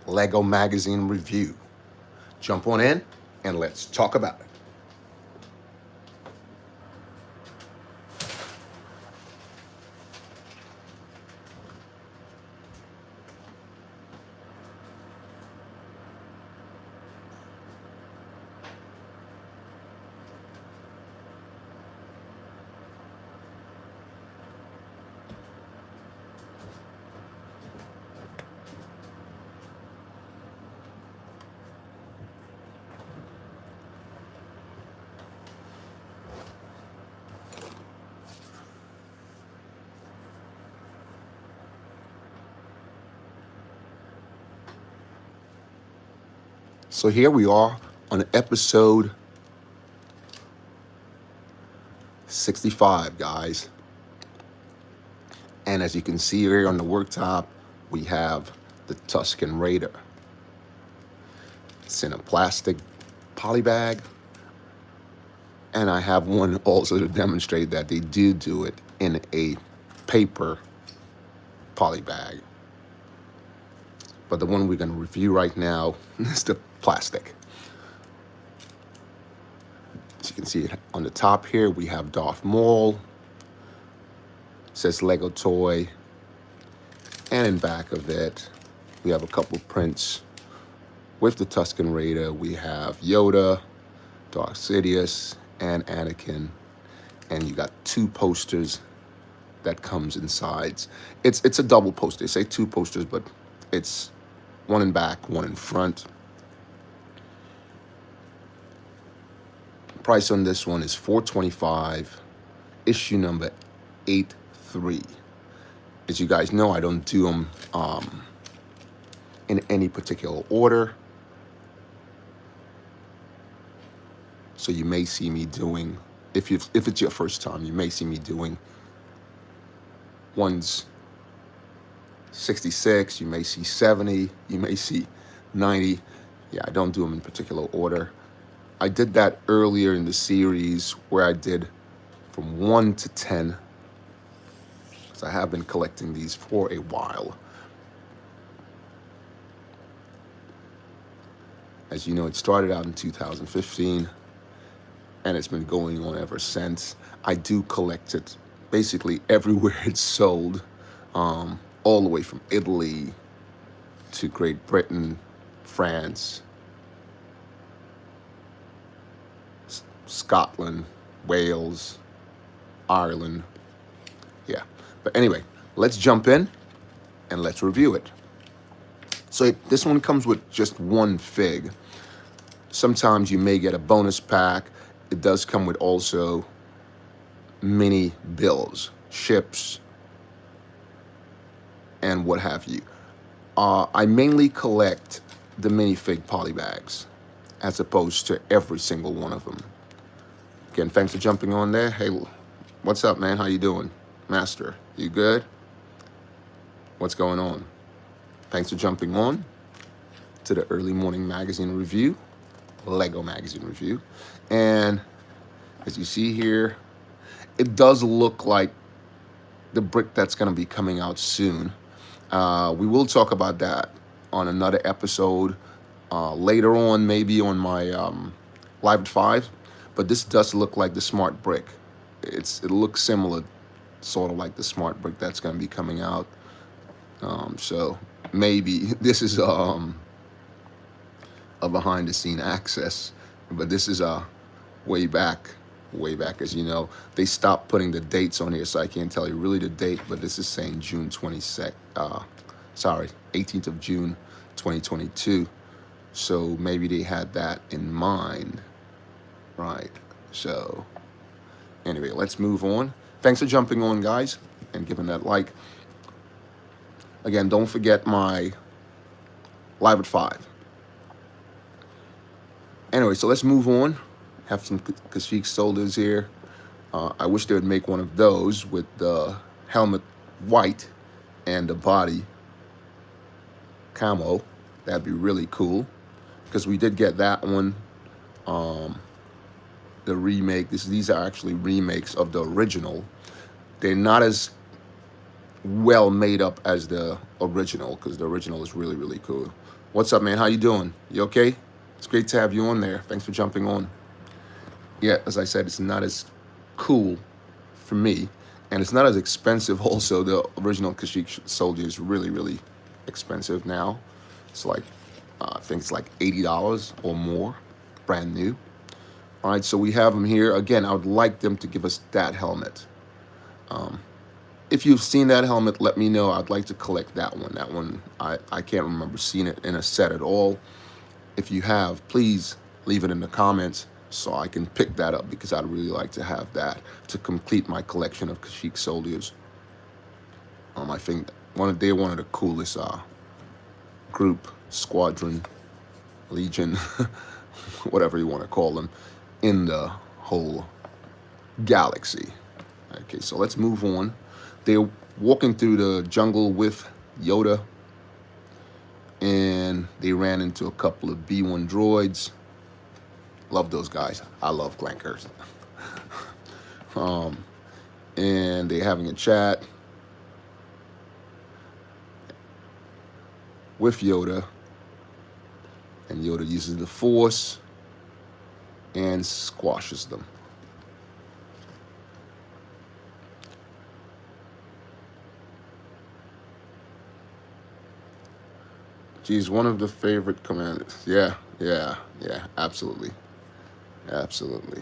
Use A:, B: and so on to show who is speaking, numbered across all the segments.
A: Lego Magazine review. Jump on in and let's talk about it. So here we are on episode 65, guys. And as you can see here on the worktop, we have the Tusken Raider. It's in a plastic poly bag. And I have one also to demonstrate that they do it in a paper poly bag. But the one we're going to review right now is the plastic. As you can see on the top here, we have Darth Maul. It says Lego Toy. And in back of it, we have a couple prints with the Tusken Raider. We have Yoda, Darth Sidious, and Anakin. And you got two posters that comes inside. It's a double poster. They say two posters, but it's one in back, one in front. Price on this one is $4.25. Issue number 83. As you guys know, I don't do them in any particular order. So you may see me doing, if it's your first time, you may see me doing ones 66, you may see 70, you may see 90. Yeah, I don't do them in particular order. I did that earlier in the series where I did from 1 to 10. So I have been collecting these for a while. As you know, it started out in 2015 and it's been going on ever since. I do collect it basically everywhere it's sold. All the way from Italy to Great Britain, France, Scotland, Wales, Ireland. Yeah. But anyway, let's jump in and let's review it. So this one comes with just one fig. Sometimes you may get a bonus pack. It does come with also mini bills, ships, and what have you. I mainly collect the minifig polybags as opposed to every single one of them. Again, thanks for jumping on there. Hey, what's up, man? How you doing? Master, you good? What's going on? Thanks for jumping on to the early morning magazine review, Lego magazine review. And as you see here, it does look like the brick that's going to be coming out soon. We will talk about that on another episode later on, maybe on my Live at 5. But this does look like the smart brick. It looks similar, sort of like the smart brick that's going to be coming out. So maybe this is a behind the scene access, but this is way back, as you know. They stopped putting the dates on here, so I can't tell you really the date, but this is saying June 22nd, 18th of June, 2022. So maybe they had that in mind, right? So anyway, let's move on. Thanks for jumping on, guys, and giving that like. Again, don't forget my Live at 5. Anyway, so let's move on. Have some Kashyyyk soldiers here. I wish they would make one of those with the helmet white and the body camo. That'd be really cool, because we did get that one. The remake. These are actually remakes of the original. They're not as well made up as the original, because the original is really, really cool. What's up, man? How you doing? You okay? It's great to have you on there. Thanks for jumping on. Yeah, as I said, it's not as cool for me, and it's not as expensive. Also, the original Kashyyyk Soldier is really, really expensive now. It's like I think it's like $80 or more, brand new. All right, so we have them here again. I would like them to give us that helmet. If you've seen that helmet, let me know. I'd like to collect that one. That one, I can't remember seeing it in a set at all. If you have, please leave it in the comments so I can pick that up, because I'd really like to have that to complete my collection of Kashyyyk Soldiers. I think they're one of the coolest group, squadron, legion, whatever you want to call them, in the whole galaxy. Okay, so let's move on. They're walking through the jungle with Yoda, and they ran into a couple of B1 droids. Love those guys. I love clankers. And they're having a chat with Yoda, and Yoda uses the Force and squashes them. Geez, one of the favorite commanders. Yeah, absolutely. Absolutely.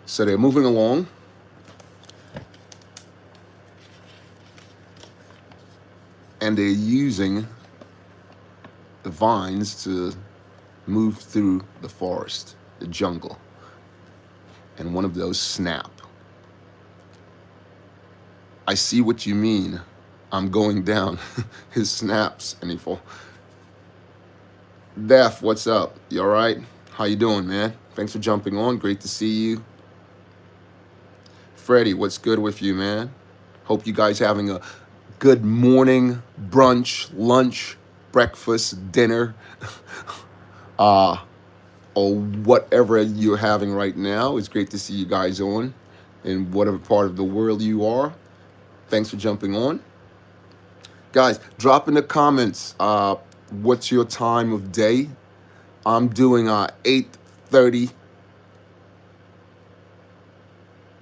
A: So they're moving along. And they're using the vines to move through the forest, the jungle. And one of those snap. I see what you mean. I'm going down. His snaps, and he fall. Def, what's up? You all right? How you doing, man? Thanks for jumping on. Great to see you. Freddie, what's good with you, man? Hope you guys having a good morning, brunch, lunch, breakfast, dinner, or whatever you're having right now. It's great to see you guys on in whatever part of the world you are. Thanks for jumping on. Guys, drop in the comments what's your time of day. I'm doing 8:30.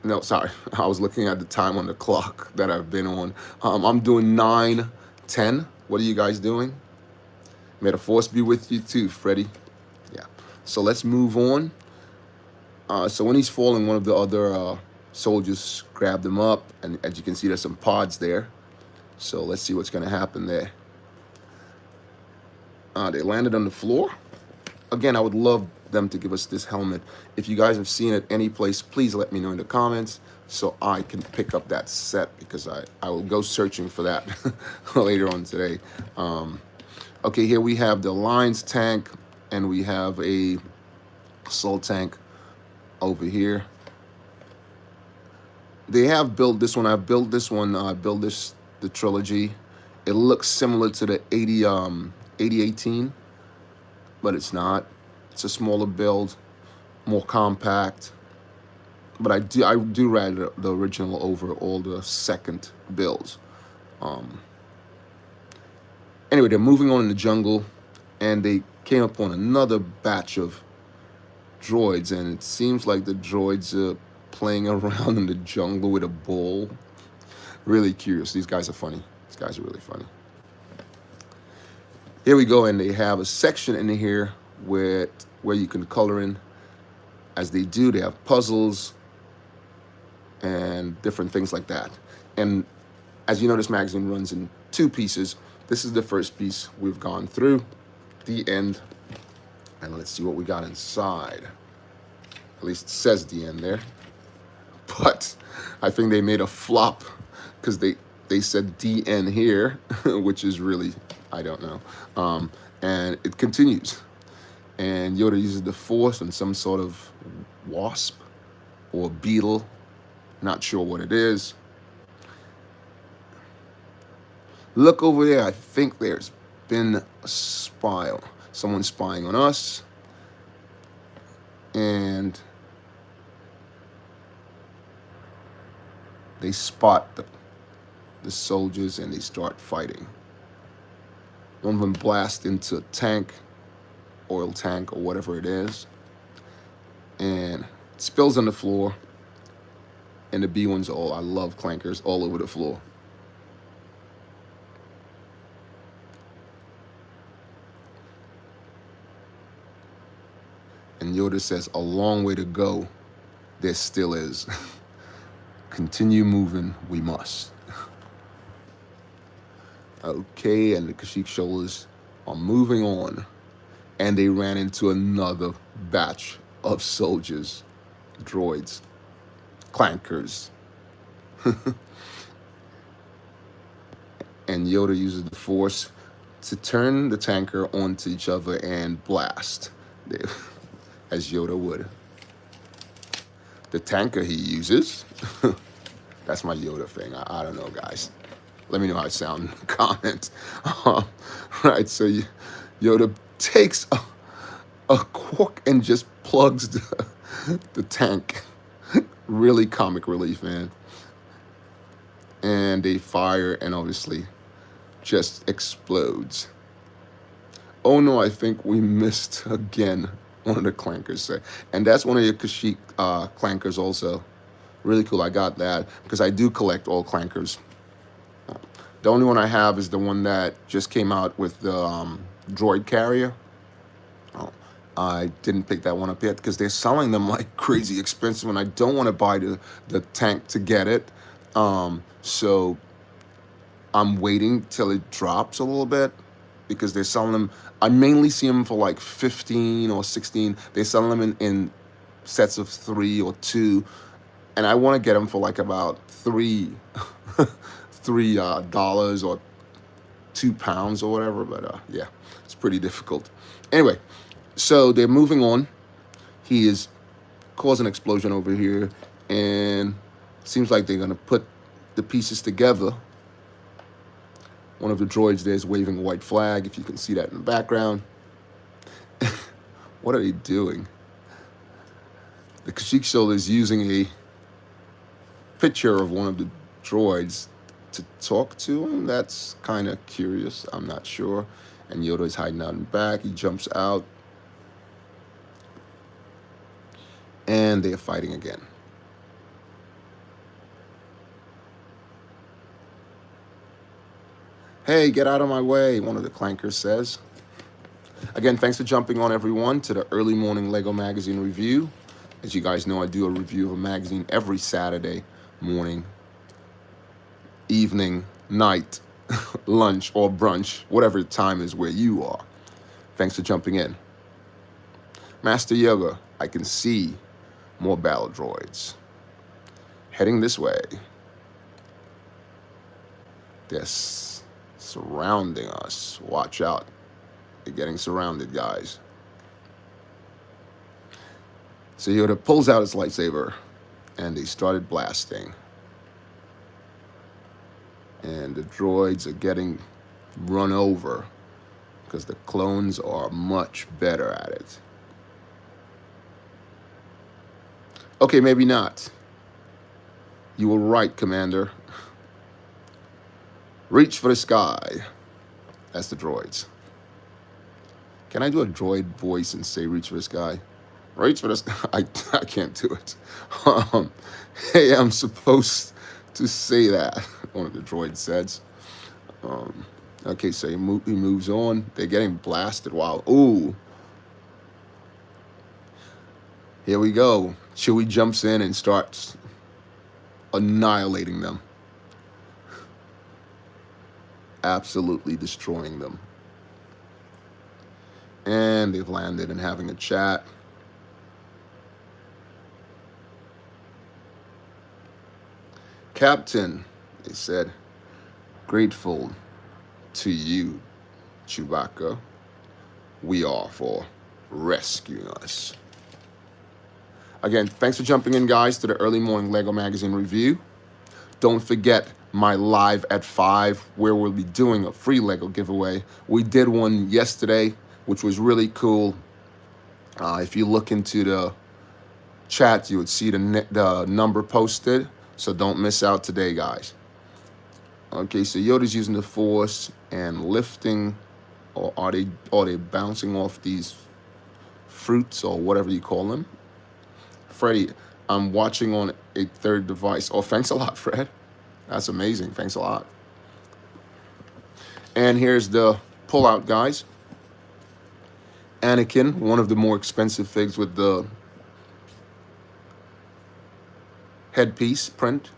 A: No, sorry. I was looking at the time on the clock that I've been on. I'm doing 9:10. What are you guys doing? May the force be with you too, Freddie. Yeah. So let's move on. So when he's falling, one of the other soldiers grabbed him up, and as you can see, there's some pods there. So let's see what's going to happen there. They landed on the floor. Again, I would love them to give us this helmet. If you guys have seen it any place, please let me know in the comments so I can pick up that set, because I will go searching for that later on today. Okay, here we have the Alliance tank, and we have a Assault tank over here. They have built this one. I've built this one. I built the trilogy. It looks similar to the 8018, but it's not. It's a smaller build, more compact. But I do rather the original over all the second builds. Anyway, they're moving on in the jungle, and they came upon another batch of droids, and it seems like the droids are playing around in the jungle with a ball. Really curious. These guys are funny. These guys are really funny. Here we go, and they have a section in here where you can color in. As they do, they have puzzles and different things like that. And as you know, this magazine runs in 2 pieces. This is the first piece we've gone through, the end. And let's see what we got inside. At least it says the end there. But I think they made a flop because they said DN here, which is really, I don't know. And it continues. And Yoda uses the Force on some sort of wasp or beetle. Not sure what it is. Look over there. I think there's been a spy. Someone spying on us. And they spot the soldiers, and they start fighting. One of them blasts into a tank, oil tank or whatever it is, and spills on the floor. And the B ones I love clankers all over the floor. And Yoda says, a long way to go. There still is. Continue moving, we must. Okay, and the Kashyyyk shoulders are moving on. And they ran into another batch of soldiers, droids, clankers. And Yoda uses the Force to turn the tanker onto each other and blast, as Yoda would. The tanker he uses, that's my Yoda thing. I don't know, guys. Let me know how I sound in the comments. Right, so Yoda takes a cork and just plugs the tank. Really comic relief, man. And they fire, and obviously just explodes. Oh no, I think we missed again, one of the clankers said. And that's one of your Kashyyyk clankers also. Really cool, I got that, because I do collect all clankers. The only one I have is the one that just came out with the droid carrier. I didn't pick that one up yet because they're selling them like crazy expensive, and I don't want to buy the tank to get it. So I'm waiting till it drops a little bit because they're selling them. I mainly see them for like 15 or 16. They're selling them in sets of 3 or 2, and I want to get them for like about $3 or £2 or whatever. But yeah, it's pretty difficult. Anyway, so they're moving on. He is causing an explosion over here, and seems like they're gonna put the pieces together. One of the droids there is waving a white flag, if you can see that in the background. What are they doing? The Kashyyyk Shoulder is using a picture of one of the droids to talk to him. That's kind of curious. I'm not sure. And Yoda is hiding out in the back. He jumps out. And they are fighting again. Hey, get out of my way, one of the clankers says. Again, thanks for jumping on, everyone, to the early morning LEGO Magazine review. As you guys know, I do a review of a magazine every Saturday morning, evening, night, lunch, or brunch, whatever the time is where you are. Thanks for jumping in. Master Yoda, I can see more battle droids heading this way. They're surrounding us. Watch out. They're getting surrounded, guys. So Yoda pulls out his lightsaber, and they started blasting. And the droids are getting run over because the clones are much better at it. Okay, maybe not. You were right, Commander. Reach for the sky. That's the droids. Can I do a droid voice and say reach for the sky? Reach for the sky. I can't do it. Hey, I'm supposed to say that, one of the droids says. Okay, so he moves on. They're getting blasted. Wow. Ooh. Here we go. Chewie jumps in and starts annihilating them. Absolutely destroying them. And they've landed and having a chat. Captain, they said, grateful to you, Chewbacca. We are for rescuing us. Again, thanks for jumping in, guys, to the early morning LEGO Magazine review. Don't forget my live at 5, where we'll be doing a free LEGO giveaway. We did one yesterday, which was really cool. If you look into the chat, you would see the number posted. So don't miss out today, guys. Okay, so Yoda's using the Force and lifting or are they bouncing off these fruits or whatever you call them? Freddie, I'm watching on a third device. Oh, thanks a lot, Fred. That's amazing. Thanks a lot. And here's the pullout, guys. Anakin, one of the more expensive figs with the headpiece print.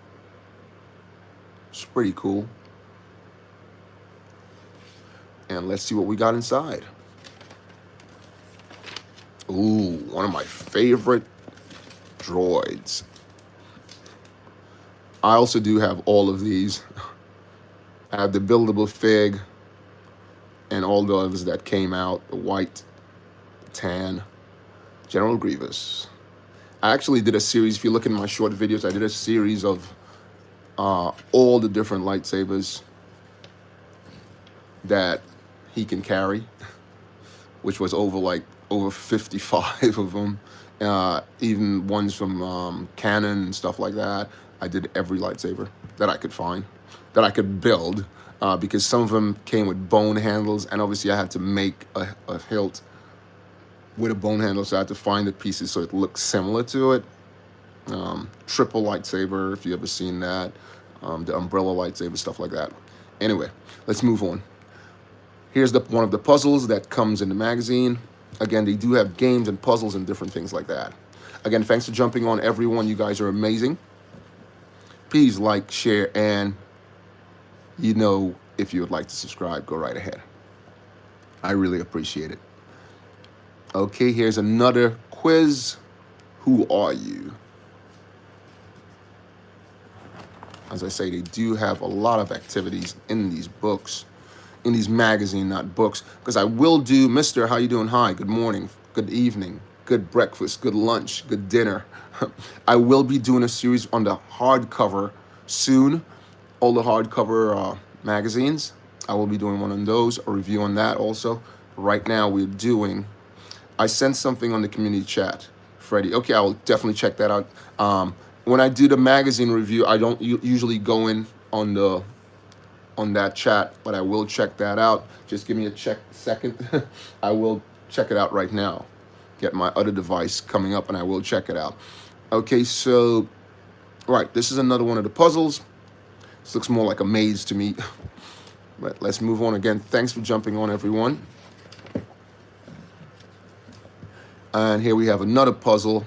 A: It's pretty cool. And let's see what we got inside. Ooh, one of my favorite droids. I also do have all of these. I have the buildable fig and all the others that came out, the white, tan, General Grievous. I actually did a series, if you look in my short videos, I did a series of all the different lightsabers that he can carry, which was over 55 of them, even ones from Canon and stuff like that. I did every lightsaber that I could find, that I could build, because some of them came with bone handles, and obviously I had to make a hilt with a bone handle, so I had to find the pieces so it looks similar to it. Triple lightsaber, if you ever seen that, the umbrella lightsaber, stuff like that. Anyway, let's move on. Here's one of the puzzles that comes in the magazine. Again, they do have games and puzzles and different things like that. Again, thanks for jumping on, everyone. You guys are amazing. Please like, share, and if you would like to subscribe, go right ahead. I really appreciate it. Okay, here's another quiz. Who are you? As I say, they do have a lot of activities in these books, in these magazines, not books, because I will do, Mister, how you doing? Hi, good morning, good evening, good breakfast, good lunch, good dinner. I will be doing a series on the hardcover soon, all the hardcover magazines. I will be doing one on those, a review on that also. Right now I sent something on the community chat, Freddie. Okay, I will definitely check that out. When I do the magazine review, I don't usually go in on that chat, but I will check that out. Just give me a second. I will check it out right now. Get my other device coming up, and I will check it out. Okay, so, right, this is another one of the puzzles. This looks more like a maze to me. But let's move on again. Thanks for jumping on, everyone. And here we have another puzzle.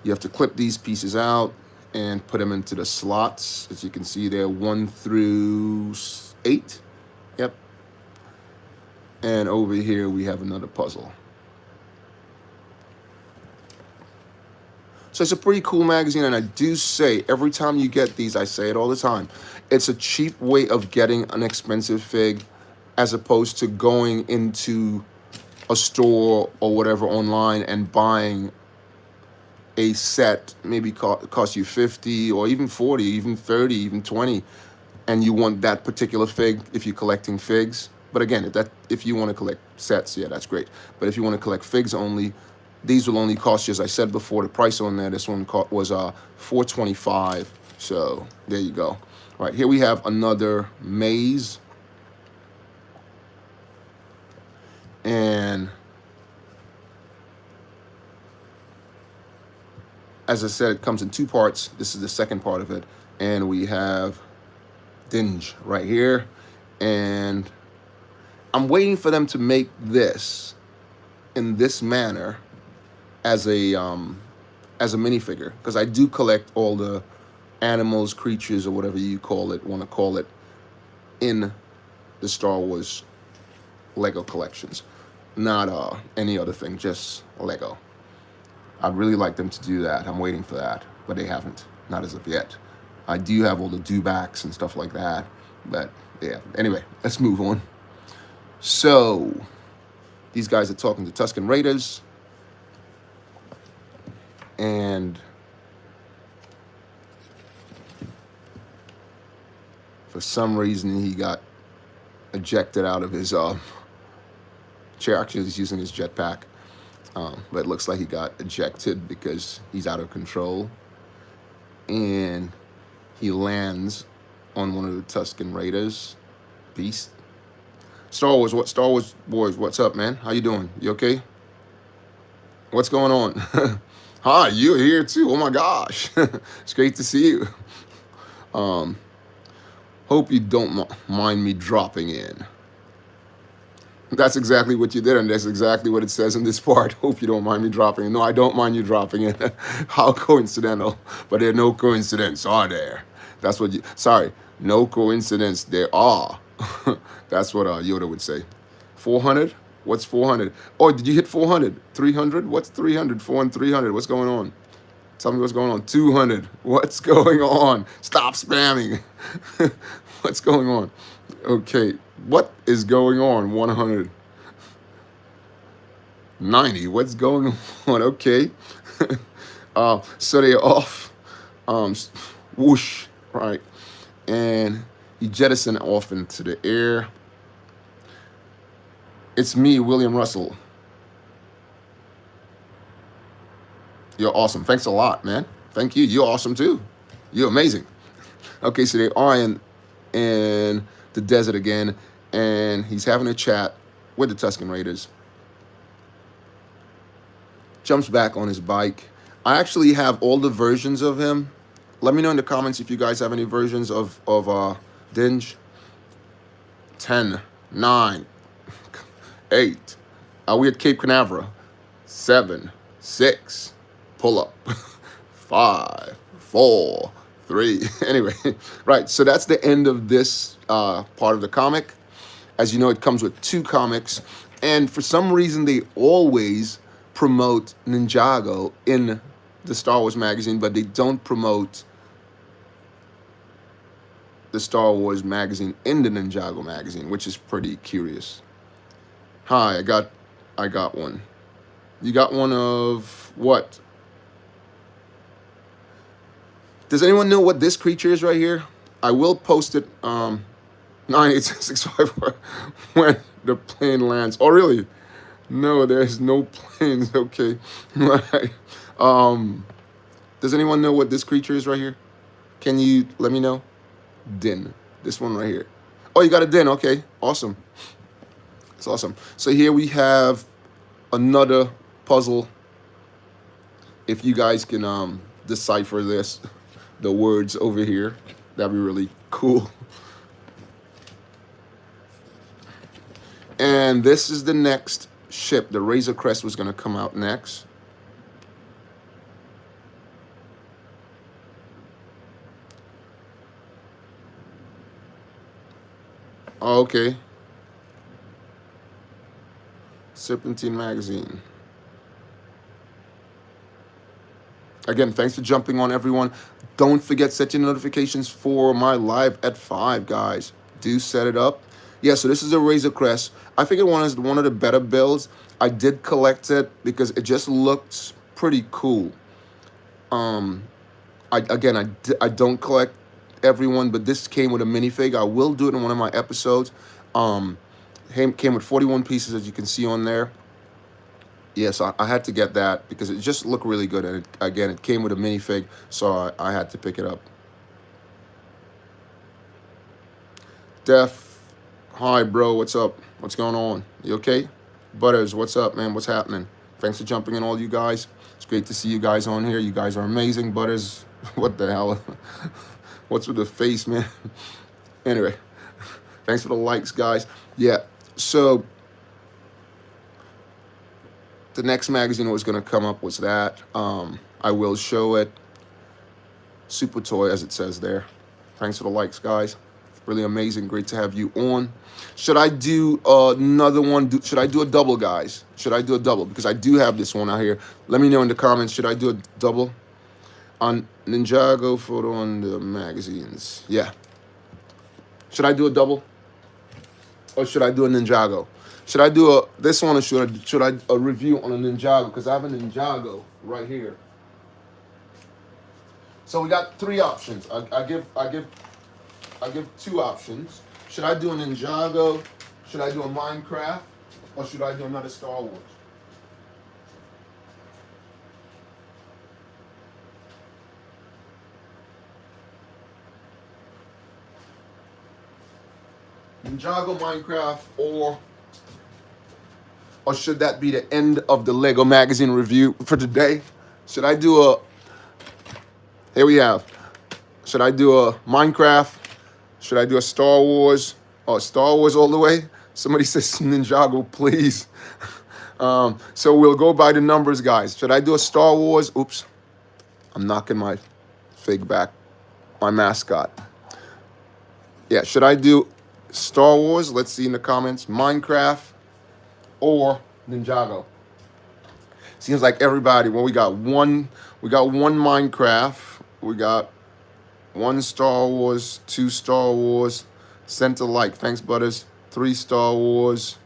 A: You have to clip these pieces out and put them into the slots. As you can see there, 1 through 8. Yep. And over here we have another puzzle. So it's a pretty cool magazine, and I do say, every time you get these, I say it all the time, it's a cheap way of getting an expensive fig, as opposed to going into a store or whatever online and buying a set, maybe cost you 50 or even 40, even 30, even 20, and you want that particular fig if you're collecting figs. But again, if you want to collect sets, yeah, that's great. But if you want to collect figs only, these will only cost you, as I said before, the price on there, this one was $4.25. So there you go. All right, here we have another maze. And as I said, it comes in 2 parts. This is the second part of it. And we have Dinge right here. And I'm waiting for them to make this in this manner as a minifigure, because I do collect all the animals, creatures, or whatever you want to call it, in the Star Wars Lego collections. Not any other thing, just Lego. I'd really like them to do that. I'm waiting for that, but they haven't, not as of yet. I do have all the dewbacks and stuff like that, but yeah. Anyway, let's move on. So these guys are talking to Tusken Raiders, and for some reason he got ejected out of his chair. Actually, he's using his jetpack, but it looks like he got ejected because he's out of control, and he lands on one of the Tusken Raiders beasts. Star Wars, what Star Wars boys? What's up, man? How you doing? You okay? What's going on? Hi, you're here too. Oh my gosh, it's great to see you. Um, hope you don't mind me dropping in. That's exactly what you did, and that's exactly what it says in this part. Hope you don't mind me dropping in. No, I don't mind you dropping in. How coincidental. But there are no coincidence, are there? That's what you, sorry, no coincidence, there are. That's what Yoda would say. 400? What's 400? Oh, did you hit 400? 300? What's 300? 4 and 300. What's going on? Tell me what's going on. 200. What's going on? Stop spamming. What's going on? Okay. What is going on? 190. What's going on? Okay. So they're off. Whoosh. Right. And he jettisoned off into the air. It's me, William Russell. You're awesome. Thanks a lot, man. Thank you. You're awesome too. You're amazing. Okay, so they are in the desert again, and he's having a chat with the Tusken Raiders. Jumps back on his bike. I actually have all the versions of him. Let me know in the comments if you guys have any versions of Dinge. 10, 9, 8. We at Cape Canaveral. 7, 6. Pull up. 5, 4, 3. Anyway, right. So that's the end of this part of the comic. As you know, it comes with 2 comics, and for some reason they always promote Ninjago in the Star Wars magazine, but they don't promote the Star Wars magazine in the Ninjago magazine, which is pretty curious. Hi, I got one. You got one of what? Does anyone know what this creature is right here? I will post it 98665 when the plane lands. Oh, really? No, there's no planes. Okay. Right. Does anyone know what this creature is right here? Can you let me know? Din. This one right here. Oh, you got a Din. Okay. Awesome. It's awesome. So here we have another puzzle. If you guys can decipher this, the words over here, that'd be really cool. And this is the next ship. The Razor Crest was going to come out next. Oh, okay. Serpentine Magazine. Again, thanks for jumping on, everyone. Don't forget, set your notifications for my live at 5, guys. Do set it up. Yeah, so this is a Razor Crest. I figured one is one of the better builds. I did collect it because it just looks pretty cool. I don't collect everyone, but this came with a minifig. I will do it in one of my episodes. Came with 41 pieces, as you can see on there. Yes, I had to get that because it just looked really good. And it came with a minifig, so I had to pick it up. Def, hi, bro. What's up? What's going on? You okay? Butters, what's up, man? What's happening? Thanks for jumping in, all you guys. It's great to see you guys on here. You guys are amazing. Butters, what the hell? What's with the face, man? Anyway, thanks for the likes, guys. Yeah, so the next magazine that was going to come up was that. I will show it. Super Toy, as it says there. Thanks for the likes, guys. Really amazing. Great to have you on. Should I do another one? Should I do a double, guys? Should I do a double? Because I do have this one out here. Let me know in the comments. Should I do a double on Ninjago photo on the magazines? Yeah. Should I do a double? Or should I do a Ninjago? Should I do this one, or should I a review on a Ninjago? Because I have a Ninjago right here. So we got 3 options. I give 2 options. Should I do a Ninjago? Should I do a Minecraft? Or should I do another Star Wars? Ninjago, Minecraft, or should that be the end of the Lego magazine review for today? Should I do a, here we have, should I do a Minecraft? Should I do a Star Wars? Or Star Wars all the way? Somebody says Ninjago, please. So we'll go by the numbers, guys. Should I do a Star Wars? Oops, I'm knocking my fig back, my mascot. Yeah, should I do Star Wars? Let's see in the comments. Minecraft or Ninjago? Seems like everybody, well, we got one Minecraft, we got one Star Wars, two Star Wars, sent to like, thanks Butters, 3 Star Wars,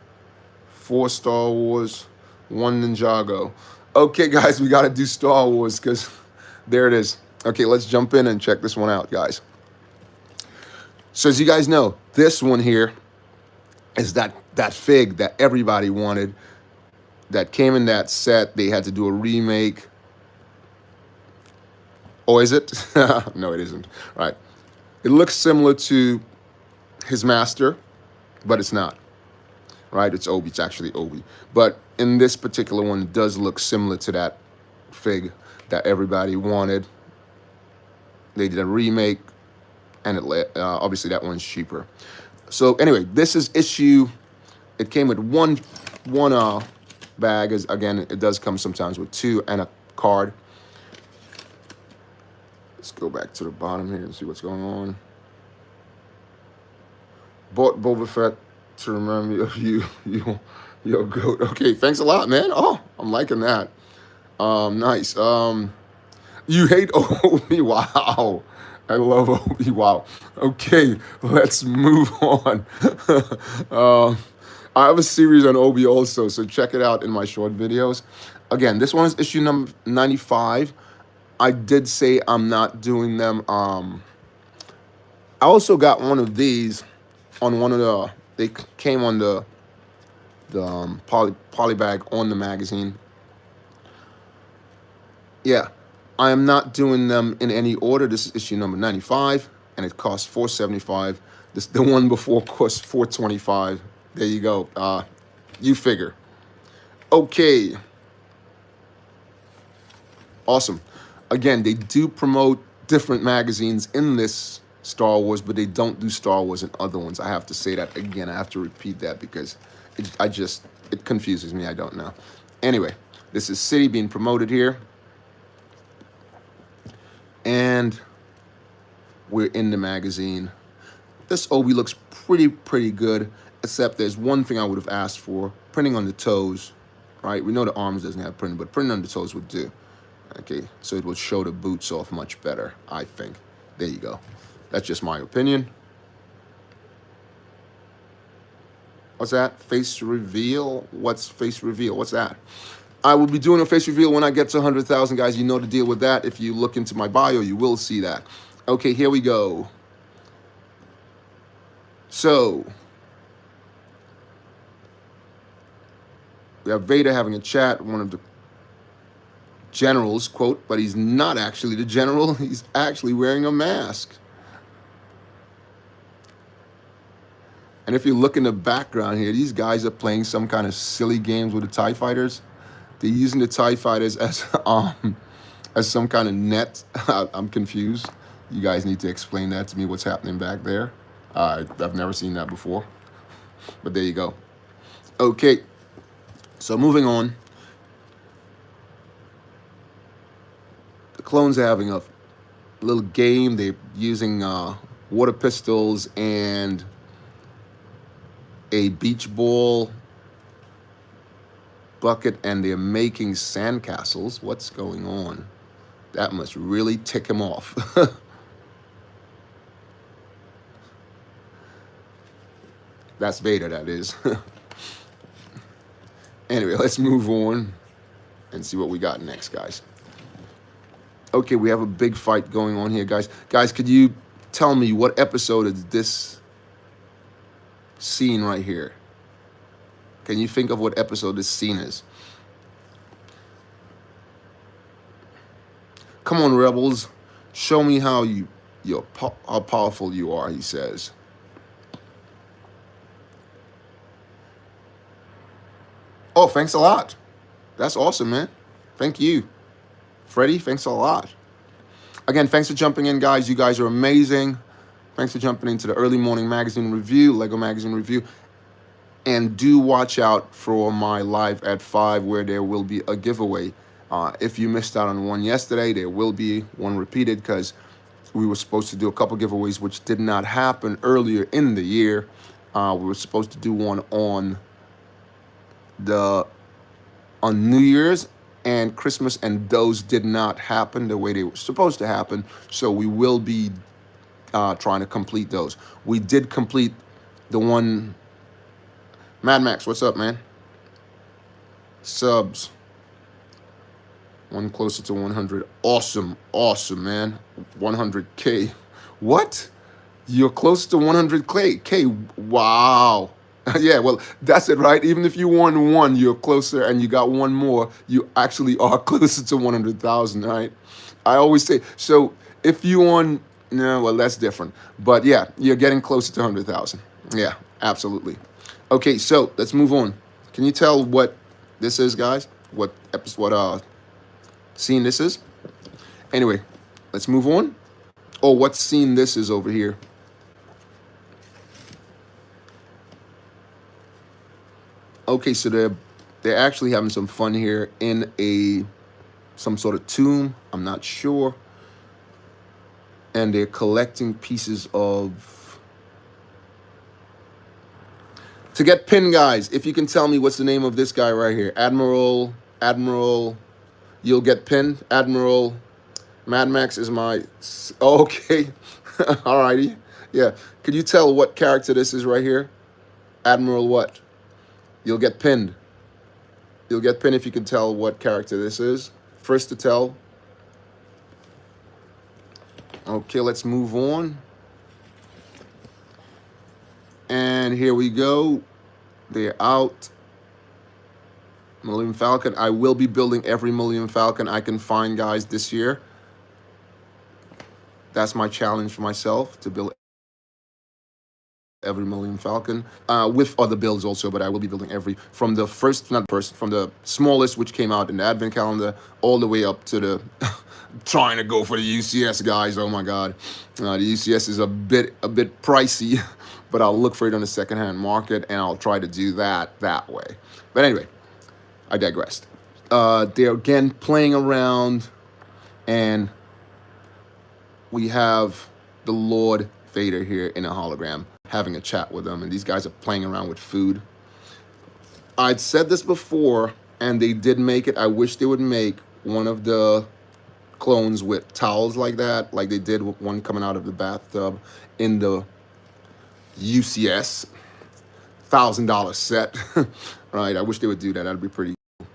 A: 4 Star Wars, 1 Ninjago. Okay, guys, we got to do Star Wars because there it is. Okay, let's jump in and check this one out, guys. So as you guys know, this one here is that fig that everybody wanted, that came in that set. They had to do a remake. Oh, is it? No, it isn't. Right. It looks similar to his master, but it's not. Right? It's Obi. It's actually Obi. But in this particular one, it does look similar to that fig that everybody wanted. They did a remake, and obviously that one's cheaper. So anyway, this is issue. It came with one bag. Again, it does come sometimes with 2 and a card. Let's go back to the bottom here and see what's going on. Bought Boba Fett to remind me of you, your goat. Okay, thanks a lot, man. Oh, I'm liking that. Nice. You hate Obi? Wow. I love Obi. Wow. Okay, let's move on. I have a series on Obi also, so check it out in my short videos. Again, this one is issue number 95. I did say I'm not doing them. I also got one of these on one of the, they came on the poly bag on the magazine. Yeah, I am not doing them in any order. This is issue number 95, and it costs $4.75. The one before cost $4.25. There you go. You figure. Okay. Awesome. Again, they do promote different magazines in this Star Wars, but they don't do Star Wars in other ones. I have to say that again. I have to repeat that because it confuses me. I don't know. Anyway, this is City being promoted here. And we're in the magazine. This Obi looks pretty good, except there's one thing I would have asked for. Printing on the toes, right? We know the arms doesn't have printing, but printing on the toes would do. Okay, so it would show the boots off much better, I think. There you go. That's just my opinion. What's that? Face reveal? What's face reveal? What's that? I will be doing a face reveal when I get to 100,000, guys. You know the deal with that. If you look into my bio, you will see that. Okay, here we go. So, we have Vader having a chat, one of the generals, quote, but he's not actually the general. He's actually wearing a mask. And if you look in the background here, these guys are playing some kind of silly games with the TIE fighters. They're using the TIE fighters as some kind of net. I'm confused. You guys need to explain that to me, what's happening back there. I've never seen that before. But there you go. Okay, so moving on. The clones are having a little game. They're using water pistols and a beach ball bucket, and they're making sandcastles. What's going on? That must really tick him off. That's Vader, that is. Anyway, let's move on and see what we got next, guys. Okay, we have a big fight going on here, guys. Guys, could you tell me what episode is this scene right here? Can you think of what episode this scene is? Come on, rebels. Show me how powerful you are, he says. Oh, thanks a lot. That's awesome, man. Thank you. Freddie, thanks a lot. Again, thanks for jumping in, guys. You guys are amazing. Thanks for jumping into the early morning magazine review, Lego magazine review. And do watch out for my live at 5 where there will be a giveaway. If you missed out on one yesterday, there will be one repeated because we were supposed to do a couple giveaways which did not happen earlier in the year. We were supposed to do one on New Year's and Christmas, and those did not happen the way they were supposed to happen. So we will be trying to complete those. We did complete the one. Mad Max, what's up, man? Subs. One closer to 100. Awesome, awesome, man. 100K. What? You're close to 100K. Wow. Yeah, well, that's it, right? Even if you won one, you're closer, and you got one more, you actually are closer to 100,000, right? I always say, so if you won, no, well, that's different. But yeah, you're getting closer to 100,000. Yeah, absolutely. Okay, so let's move on. Can you tell what this is, guys? What scene this is? Anyway, let's move on. Oh, what scene this is over here? Okay, so they're actually having some fun here in some sort of tomb. I'm not sure. And they're collecting pieces of. To get pinned, guys, if you can tell me what's the name of this guy right here. Admiral, you'll get pinned. Admiral Mad Max is my, okay. Alrighty. Yeah. Could you tell what character this is right here? Admiral what? You'll get pinned. You'll get pinned if you can tell what character this is. First to tell. Okay, let's move on. And here we go. They're out. Millennium Falcon. I will be building every Millennium Falcon I can find, guys, this year. That's my challenge for myself, to build every Millennium Falcon with other builds also, but I will be building every from the from the smallest, which came out in the advent calendar, all the way up to the trying to go for the UCS, guys. Oh my God, the UCS is a bit pricey, but I'll look for it on the secondhand market, and I'll try to do that way. But anyway, I digressed. They're again playing around, and we have the Lord Vader here in a hologram having a chat with them, and these guys are playing around with food. I'd said this before, and they did make it. I wish they would make one of the clones with towels like that, like they did with one coming out of the bathtub in the UCS $1,000 set. Right, I wish they would do that. That'd be pretty cool.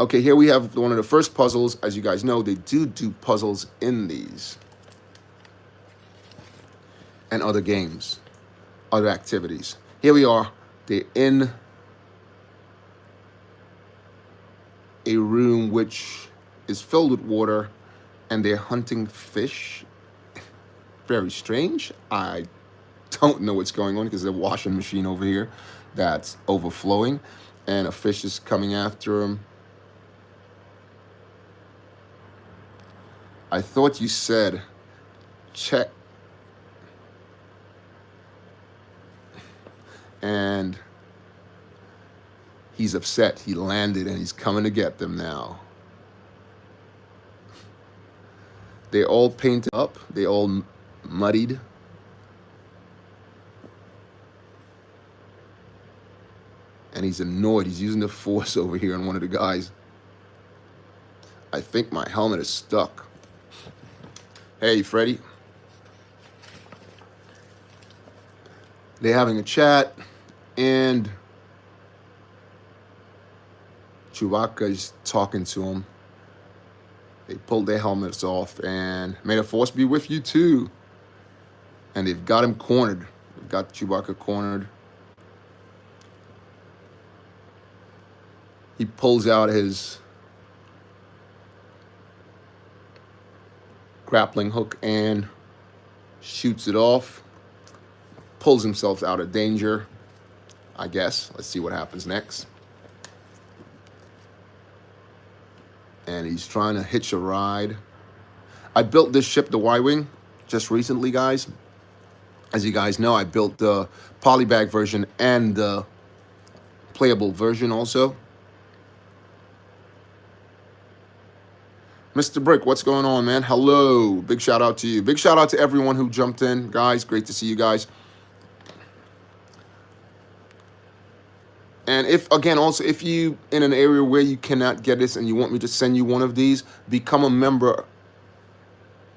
A: Okay, here we have one of the first puzzles. As you guys know, they do puzzles in these and other games, other activities. Here we are. They're in a room which is filled with water, and they're hunting fish. Very strange. I don't know what's going on because there's a washing machine over here that's overflowing, and a fish is coming after him. I thought you said check. And he's upset. He landed and he's coming to get them now. They all painted up. They all muddied. And he's annoyed. He's using the force over here on one of the guys. I think my helmet is stuck. Hey, Freddy. They're having a chat, and Chewbacca is talking to him. They pulled their helmets off, and may the force be with you too. And they've got him cornered. They've got Chewbacca cornered. He pulls out his grappling hook and shoots it off. Pulls himself out of danger, I guess. Let's see what happens next. and he's trying to hitch a ride. I built this ship, the Y-Wing, just recently, guys. As you guys know, I built the polybag version and the playable version also. Mr. Brick, what's going on, man? Hello. Big shout out to you. Big shout out to everyone who jumped in, guys. Great to see you guys. And if, again, also, if you in an area where you cannot get this and you want me to send you one of these, become a member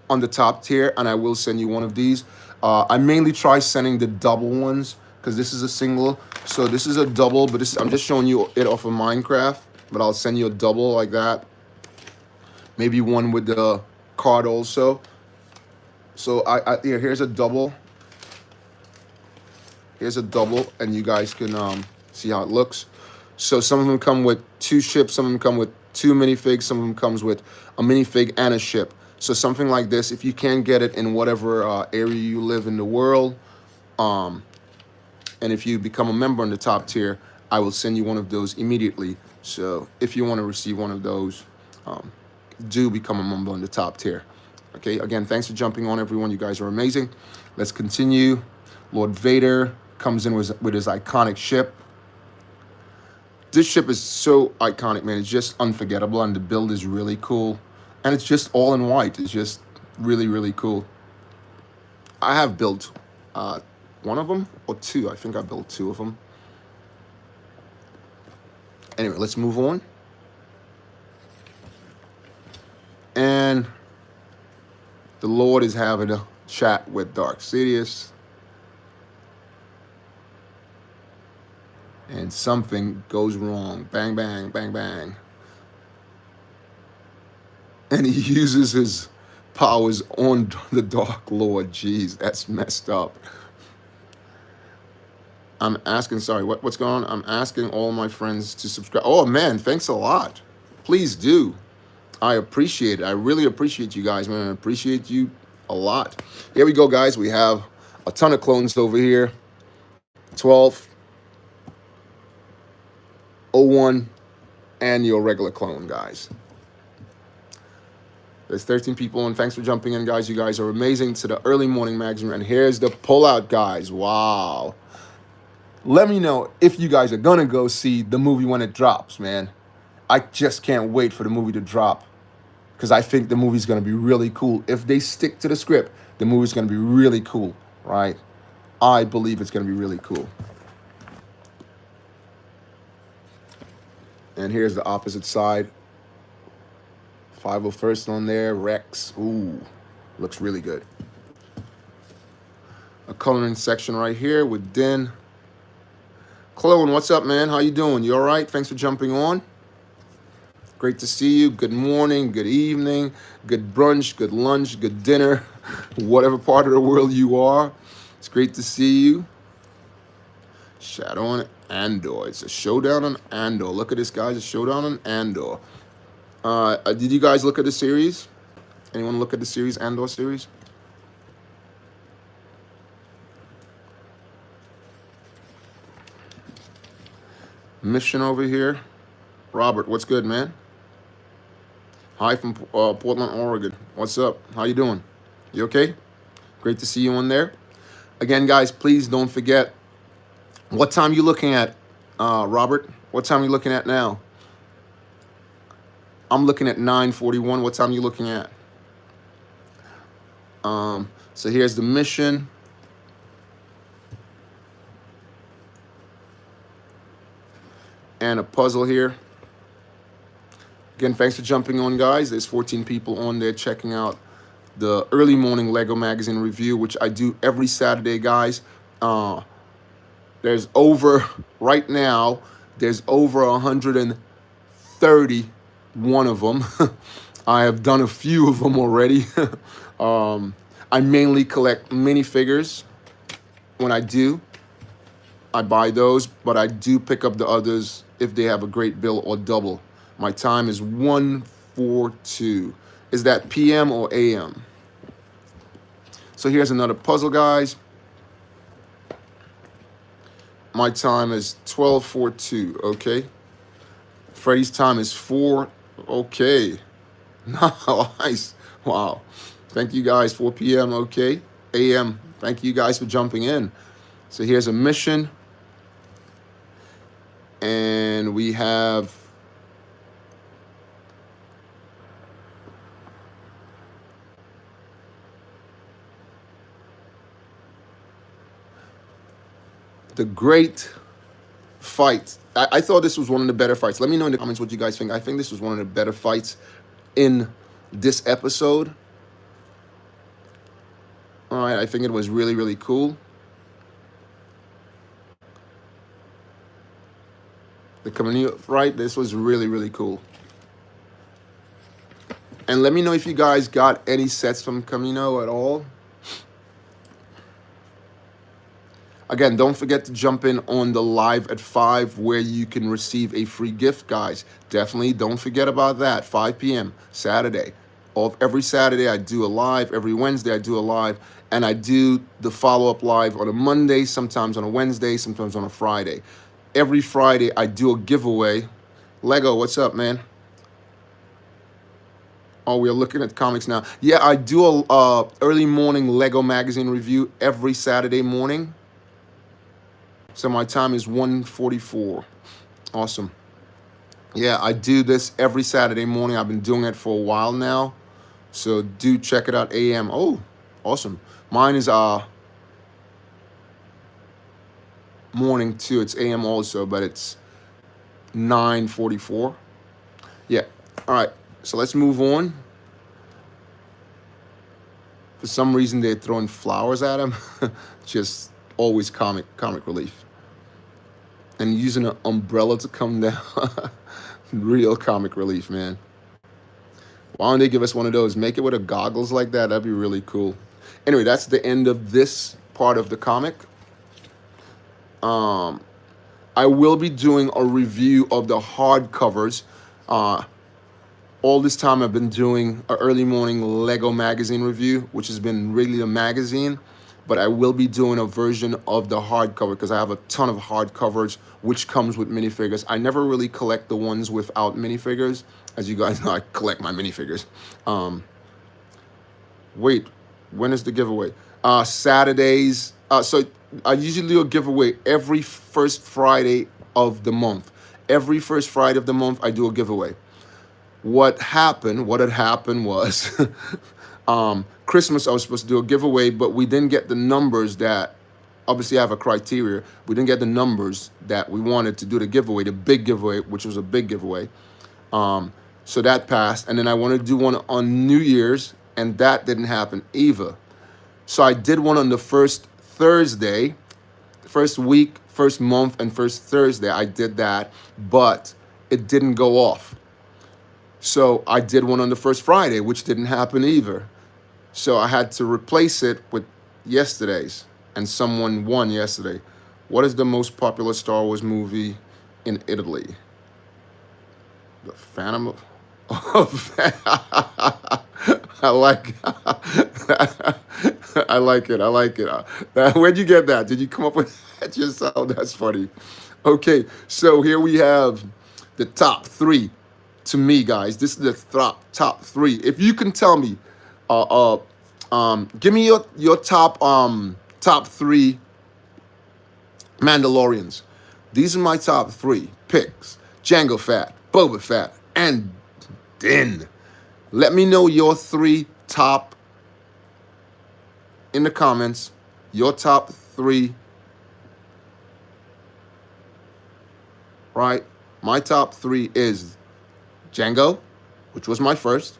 A: on the top tier, and I will send you one of these. I mainly try sending the double ones because this is a single. So this is a double, but I'm just showing you it off of Minecraft. But I'll send you a double like that. Maybe one with the card also. So here, here's a double. Here's a double, and you guys can see how it looks. So some of them come with 2 ships, some of them come with 2 minifigs, some of them comes with a minifig and a ship. So something like this, if you can get it in whatever area you live in the world, and if you become a member on the top tier, I will send you one of those immediately. So if you want to receive one of those, do become a member on the top tier. Okay, again, thanks for jumping on, everyone. You guys are amazing. Let's continue. Lord Vader comes in with his iconic ship. This ship is so iconic, man. It's just unforgettable, and the build is really cool. And it's just all in white. It's just really, really cool. I have built one of them, or 2. I think I built 2 of them. Anyway, let's move on. And the Lord is having a chat with Darth Sidious. And something goes wrong. Bang, bang, bang, bang. And he uses his powers on the Dark Lord. Jeez, that's messed up. I'm asking, sorry, what's going on? I'm asking all my friends to subscribe. Oh, man, thanks a lot. Please do. I appreciate it. I really appreciate you guys, man. I appreciate you a lot. Here we go, guys. We have a ton of clones over here. 12, 01, and your regular clone, guys. There's 13 people, and thanks for jumping in, guys. You guys are amazing. To the early morning magazine, and here's the pullout, guys. Wow. Let me know if you guys are gonna go see the movie when it drops, man. I just can't wait for the movie to drop because I think the movie's gonna be really cool. If they stick to the script, the movie's gonna be really cool, right? I believe it's gonna be really cool. And here's the opposite side. 501st on there, Rex. Ooh, looks really good. A coloring section right here with Din. Clone, what's up, man? How you doing? You all right? Thanks for jumping on. Great to see you. Good morning, good evening, good brunch, good lunch, good dinner, whatever part of the world you are. It's great to see you. Shadow on Andor. It's a showdown on Andor. Look at this, guys. A showdown on Andor. Did you guys look at the series? Anyone look at the series, Andor series? Mission over here. Robert, what's good, man? Hi from Portland, Oregon. What's up? How you doing? You okay? Great to see you on there. Again, guys, please don't forget. What time you looking at, Robert? What time are you looking at now? I'm looking at 9:41. What time are you looking at? So here's the mission. And a puzzle here. Again, thanks for jumping on, guys. There's 14 people on there checking out the early morning Lego magazine review, which I do every Saturday, guys. There's over, right now, there's over 131 of them. I have done a few of them already. I mainly collect minifigures. When I do, I buy those, but I do pick up the others if they have a great bill or double. My time is 1:42. Is that PM or AM? So here's another puzzle, guys. My time is 12:42, okay? Freddy's time is 4 Okay. Nice. Wow. Thank you guys. 4 p.m. Okay. A.M. Thank you guys for jumping in. So here's a mission. And we have the great fight. I thought this was one of the better fights. Let me know in the comments what you guys think. I think this was one of the better fights in this episode. All right, I think it was really, really cool. The Camino, right? This was really, really cool. And let me know if you guys got any sets from Camino at all. Again, don't forget to jump in on the live at 5 where you can receive a free gift, guys. Definitely don't forget about that. 5 p.m. Saturday. Every Saturday I do a live. Every Wednesday I do a live. And I do the follow-up live on a Monday, sometimes on a Wednesday, sometimes on a Friday. Every Friday I do a giveaway. Lego, what's up, man? Oh, we're looking at comics now. Yeah, I do a early morning Lego magazine review every Saturday morning. So my time is 1:44. Awesome. Yeah, I do this every Saturday morning. I've been doing it for a while now. So do check it out, AM. Oh, awesome. Mine is morning too. It's AM also, but it's 9:44. Yeah. All right. So let's move on. For some reason they're throwing flowers at him. Just always comic relief. And using an umbrella to come down. Real comic relief, man. Why don't they give us one of those? Make it with a goggles like that. That'd be really cool. Anyway, that's the end of this part of the comic. I will be doing a review of the hardcovers. All this time I've been doing an early morning Lego magazine review, which has been really a magazine. But I will be doing a version of the hardcover because I have a ton of hardcovers which comes with minifigures. I never really collect the ones without minifigures. As you guys know, I collect my minifigures. Wait, when is the giveaway? Saturdays. So I usually do a giveaway every first Friday of the month. Every first Friday of the month, I do a giveaway. What had happened was Christmas, I was supposed to do a giveaway, but we didn't get the numbers that, obviously I have a criteria. We didn't get the numbers that we wanted to do the giveaway, the big giveaway, which was a big giveaway. So that passed. And then I wanted to do one on New Year's, and that didn't happen either. So I did one on the first Thursday, first week, first month, and first Thursday. I did that, but it didn't go off. So I did one on the first Friday, which didn't happen either. So I had to replace it with yesterday's, and someone won yesterday. What is the most popular Star Wars movie in Italy? The Phantom of... I like I like it. I like it. Where'd you get that? Did you come up with that yourself? That's funny. Okay, so here we have the top 3. To me, guys, this is the top 3. If you can tell me, give me your top 3 Mandalorians. These are my top 3 picks: Jango Fett, Boba Fett, and Din. Let me know your 3 top in the comments. Your top 3. Right? My top 3 is Jango, which was my first,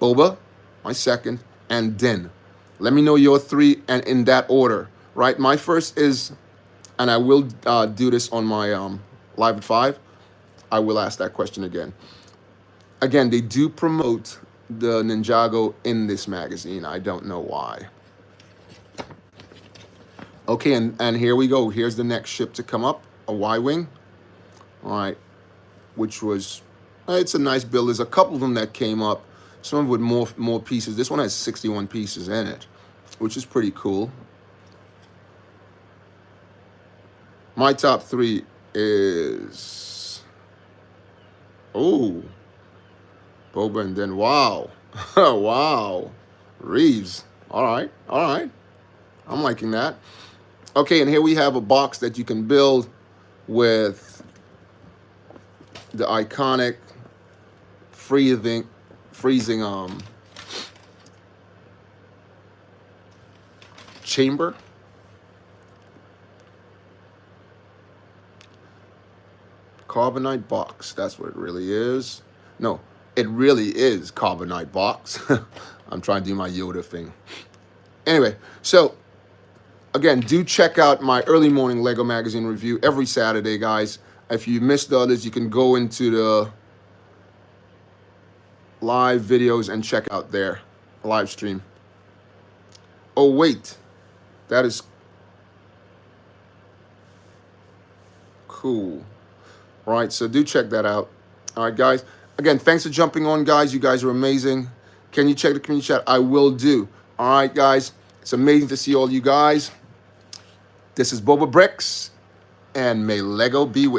A: Boba, my second, and Din. Let me know your 3 and in that order, right? My first is, and I will do this on my live at 5. I will ask that question again. Again, they do promote the Ninjago in this magazine. I don't know why. Okay, and here we go. Here's the next ship to come up, a Y-Wing. All right, which was... it's a nice build. There's a couple of them that came up, some with more pieces. This one has 61 pieces in it, which is pretty cool. My top 3 is... oh, Boba, and then wow. Wow. Reeves. All right. All right. I'm liking that. Okay, and here we have a box that you can build with the iconic freezing chamber. Carbonite box. That's what it really is. No, it really is carbonite box. I'm trying to do my Yoda thing. Anyway, so again, do check out my early morning Lego magazine review every Saturday, guys. If you missed the others, you can go into the live videos and check out their live stream. Oh, wait. That is cool. All right, so do check that out. All right, guys. Again, thanks for jumping on, guys. You guys are amazing. Can you check the community chat? I will do. All right, guys. It's amazing to see all you guys. This is Boba Bricks, and may Lego be with you.